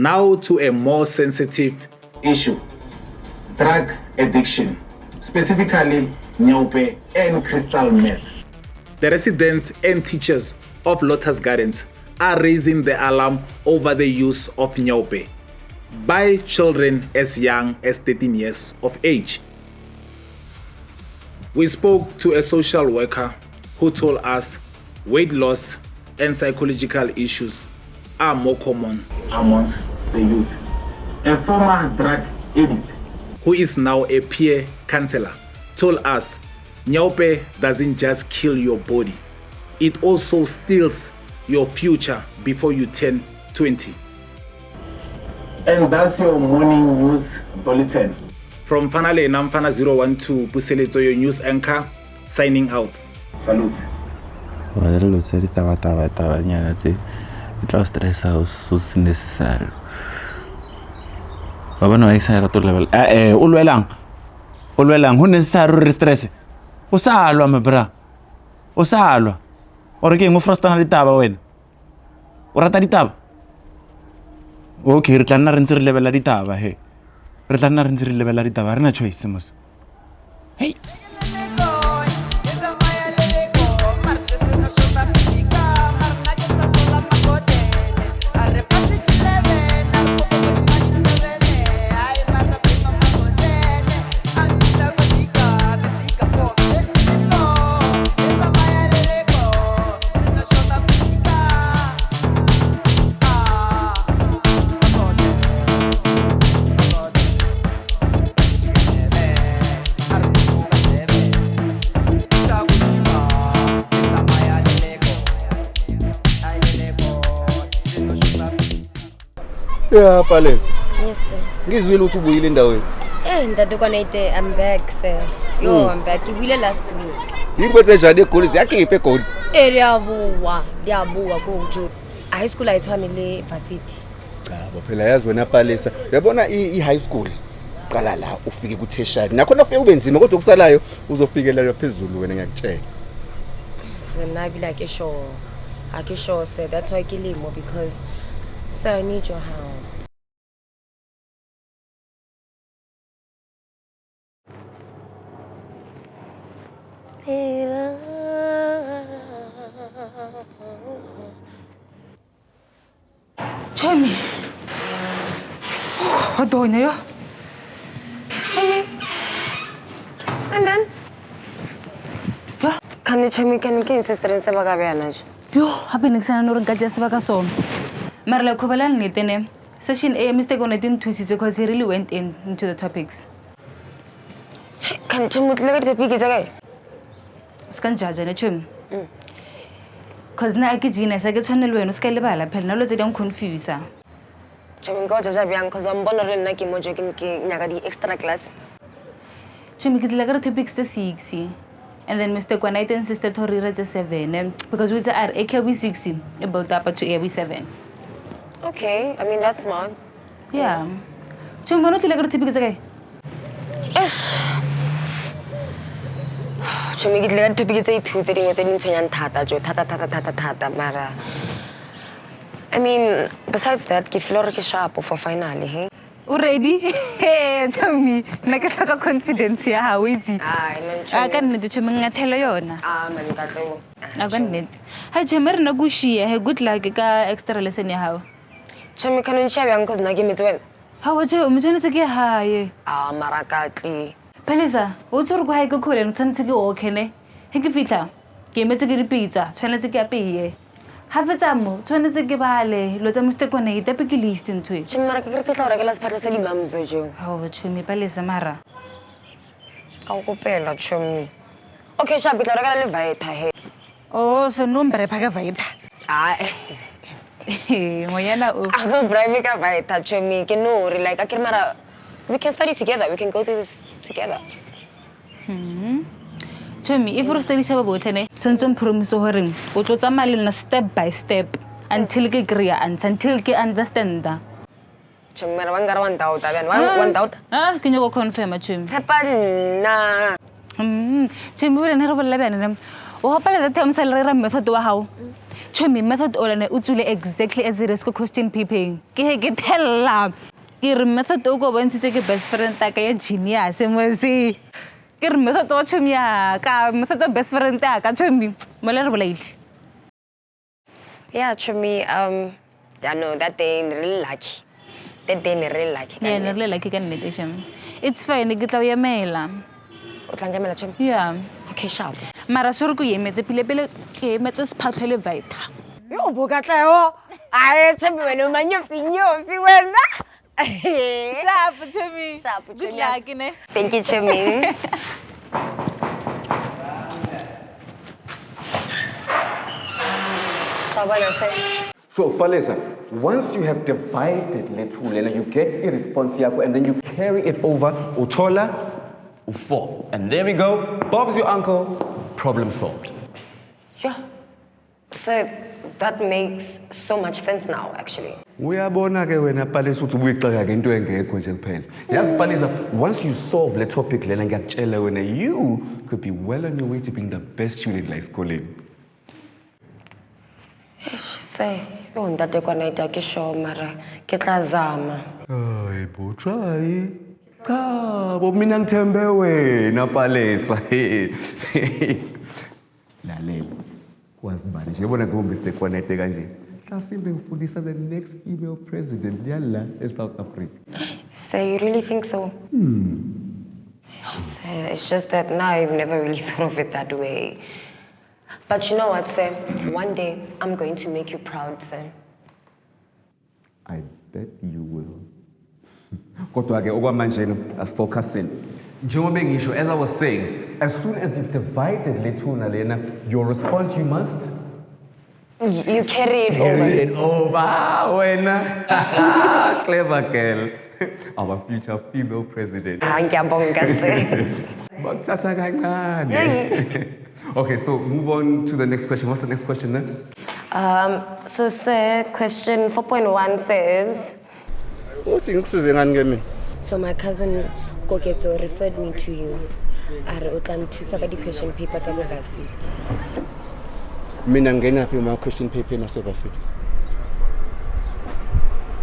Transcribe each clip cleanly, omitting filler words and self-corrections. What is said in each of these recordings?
Now to a more sensitive issue, drug addiction, specifically nyaupe and crystal meth. The residents and teachers of Lotus Gardens are raising the alarm over the use of nyaupe by children as young as 13 years of age. We spoke to a social worker who told us weight loss and psychological issues are more common amongst the youth. A former drug addict, who is now a peer counselor, told us nyaupe doesn't just kill your body, it also steals your future before you turn 20. And that's your morning news bulletin. From Fanale Namfana 012, Puseletso, your news anchor, signing out. Salute. Lo seri tava nyana tse tla stressa o se necessary ba bona e sa ra to level o lwelang ho necessary re stress o sa lwa me bra o sa lwa o re ke ngo frustana ditaba wena o rata ditaba okay re tla nna re ntse re lebela ditaba he re tla nna re ntse re lebela ditaba re na choice mos hey Yeah, Palace. Yes, sir. Ngizwile ukuthi ubuyile endaweni. Ndadukanete, I'm back, sir. I'm back. Ngibuyile last week. Yingwethe njani egoli ziyakhipha egoli? Ndiyabuwa kojo. High school ayithwani le varsity. Cha, phela yazi wena Palace. Uyabona i-high school qala la ufike ku tertiary. Nakhona ufike ube nzima kodwa kusalayo uzofikelela phezulu wena ngiyakutshela. So now be like sure. Sure, sir. That's why I kill him because sir, I need your help. Chemi. What do you? Chemi. And then? Yeah. Can you sister and Sabagabianage? Yo, I've been examining Gajas Vagason. Marla Kovalan Nitene. Session A mistake on it in twists because he really went into the topics. Can you look at the pig is away? Scan judge and a chum. Cause Nike genius, I get one alone, Scalabala, Penalozy don't confuse her. Chum got a Jabian because I'm born in Naki Mojokin Nagadi extra class. Chum get like to pick the 60. And then Mr. Kwanite insisted to read 7 because we are AKB 60 about up to AB7. Okay, I mean that's smart. Yeah. Chum wanted to like to pick the Yes. Chum get like to pick the 2 Tata Mara. I mean, besides that, give Flora sharp for finally, hey? Already? Hey, tell me. Nakataka confidence here, how is it? I can't need to tell you. I can't need. Hi, Jammer Nagushi, a good like a extra lesson. How? Chami can't share uncle's nagim as well. How would you imagine to get high? Maracatli. Pelisa, what's your guy go cool and turn to go, okay? Hinkifita. Give me to get a pizza, 20 to get pay. Have a tamu, 20 to get ballet, Loza Mr. Kone, the picky list into it. Chimaracas Patasali Mamzojo. How would you me, Pelisa Mara? Copela, show me. Okay, Shabita, Levita. Oh, so no, but I pack a vita. Moyana, I go private by touching me, can no, like I can matter. We can study together, we can go to this together. Tell me, if you're studying about it, some promise or ring, what was a mile step by step until you agree and until you understand. Chumera 1,000. Ah, can you go confirm a chum? Tapana. Chimur and Herbal Lebanon. Oh, the term salary method to a how. Chomi method olane utsule exactly as it is ko question papering. Ke tella. Ke re method o go bontse ke best friend ta ka ya genius mosi. Ke re method o chomi ya ka method o best friend ta ka chomi. Molere bolaile. Yeah, Chomi, I know that they really lucky. That they really lucky. Yeah, really lucky kan nete shem. It's fine, ke tla ya mela. O tla njamela Chomi? Yeah. Okay, sharp. Mara sore ko yemetse pile ke emetse sephatlho le vita. Yo bokatleo. Ai Chomi wena manyofi wena. Sharp Chomi. Sharp Good Chomi. luck ne. Thank you, Chomi. So, Palesa, once you have divided Lethulena, you get a response yako and then you carry it over Utola, U4. And there we go. Bob's your uncle. Problem solved. Yeah. So that makes so much sense now, actually. Uyabona ke wena Palesa uthi ubuyixaka ke into engekho nje kuphela. Yazi Palesa, once you solve le topic lena ngiyakutshela wena you could be well on your way to being the best student like Skoleni. Say, yo ntate kwa naita ke sure mara ke tla zama. Hayi bo try. Cha, bo mina ngithembe wena Palesa. Lalela. Kwazi bani nje yabona ngombe Stekwanete kanje. Mhlasimbe ufundisa the next female president yala eSouth Africa. So you really think so? It's just that now I've never really thought of it that way. But you know what, Sam? One day I'm going to make you proud, Sam. I bet you will. Kodwa ke okwamanje asifocuseni. Njengoba ngisho, as I was saying, as soon as you've divided Lethuna lena, your response you must You carry it carry over. it over. Wena. Clever girl. Our future female president. Ngiyabonga, Sam. Bakuthatha kancane. Okay, so move on to the next question. What's the next question then? So, sir, question 4.1 says, Uthi ngikusize ngani ke mina? so my cousin Koketso referred me to you. Are o tla nthusa ka di-question paper tsa go varsity. Mina ngena phi ma question paper na varsity?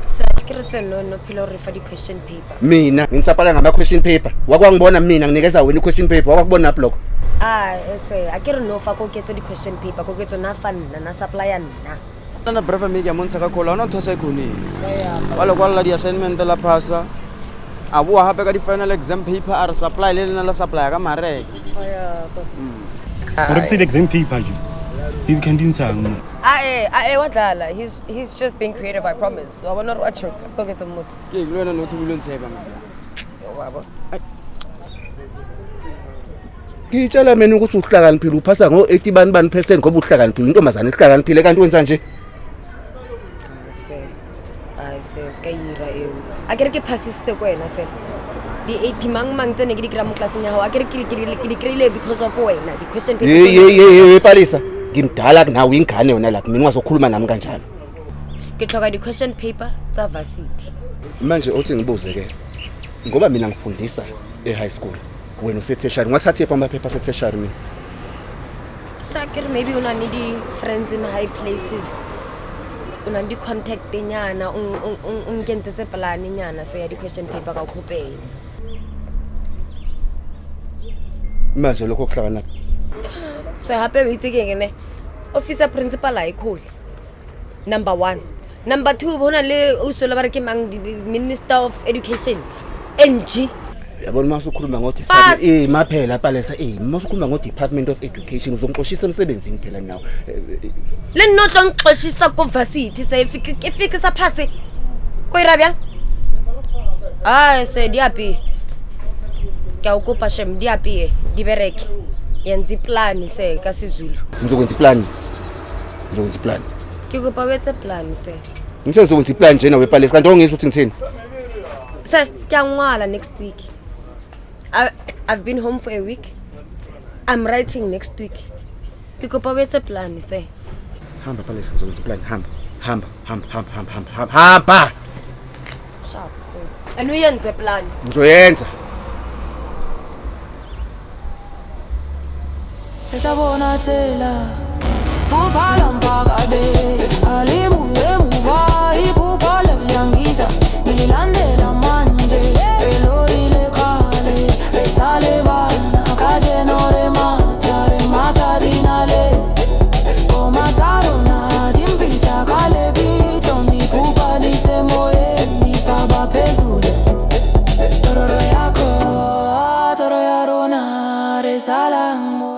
Sir, ke re se no phela o refa di-question paper. Mina ngisapala ngama question paper. Wakwangibona mina nginikeza wena question paper. Wakwakubona lapho lokho. Sir, a ke re no fa Koketso di-question paper. Koketso na fa nna na supplya nna. Na brava media montsha ka khola ona thosa ikone wa le kwalla di assignment la phasa a bua hape ka di final exam paper a re supply le lena la supply ka mareke What is exam paper ju? You can do something. Wadlala. He's just being creative, I promise. Wa bona re wa choka. Koketso motse. ke lo na no thubulong tseba Wabo. Ngitshela mina ukuthi uhlakaniphile uphasa ngo 81% ngoba uhlakaniphile intombazane ihlakaniphile kanti wenza nje. Sir, ska ira eo. A ke re ke phasisitse ko wena sir. Di 80 mang tsene ke di kry mo classeng ya gago. A ke re ke di kry-ile because of wena. Di question paper. Ye Palesa. Ngimdala kunawe ingane yona lapha mina ungazokhuluma nami kanjalo. Ke tlhoka di question paper tsa varsity. Manje uthi ngibuze ke. Ngoba mina ngifundisa high school. Wena usetertiary ngathathe ama paper setertiary mina. Sir, ke re maybe una need friends in high places. Una di contact nyana ngentse plan nyana se ya di question paper ka khopela. Manje lokho kuhlakana. So hape o itse ke ne officer principal a ikholi. Number 1. Number 2 bona le o sola ba re ke mang Minister of Education. NG. Yabona mase ukhuluma ngo department maphela Palesa mase ukhuluma ngo Department of Education uzongixoshisa emsebenzini phela nawo. Le notlo ngixoshisa ko varsity se ifike saphase ko irabya. Se diapi. Ka ukupa shem diapi di bereke. Yenza plan se ka siZulu. Ngizokwenza iplan. Ke kupa wetse plan se. Ngithe ngizokwenza iplan nje nawe Palesa kanti ongizwe ukuthi ngithini? Sir, kyangwala next week. I've been home for a week. I'm writing next week. Ke kopa wetse plan sir. Hamba Palesa ngizokwenza iplan hamba. Sharp sir. And uyenze plan. Ngizoyenza. Sabona tela iphupha lampakade alibuye muva iphupha leliangisa ngililandela manje elorile khale esale bana kaze nore mata dinale o matarona dimpita kale bito ndiphupha lisemoyeni baba phezulu toro yako toro yarona resalamo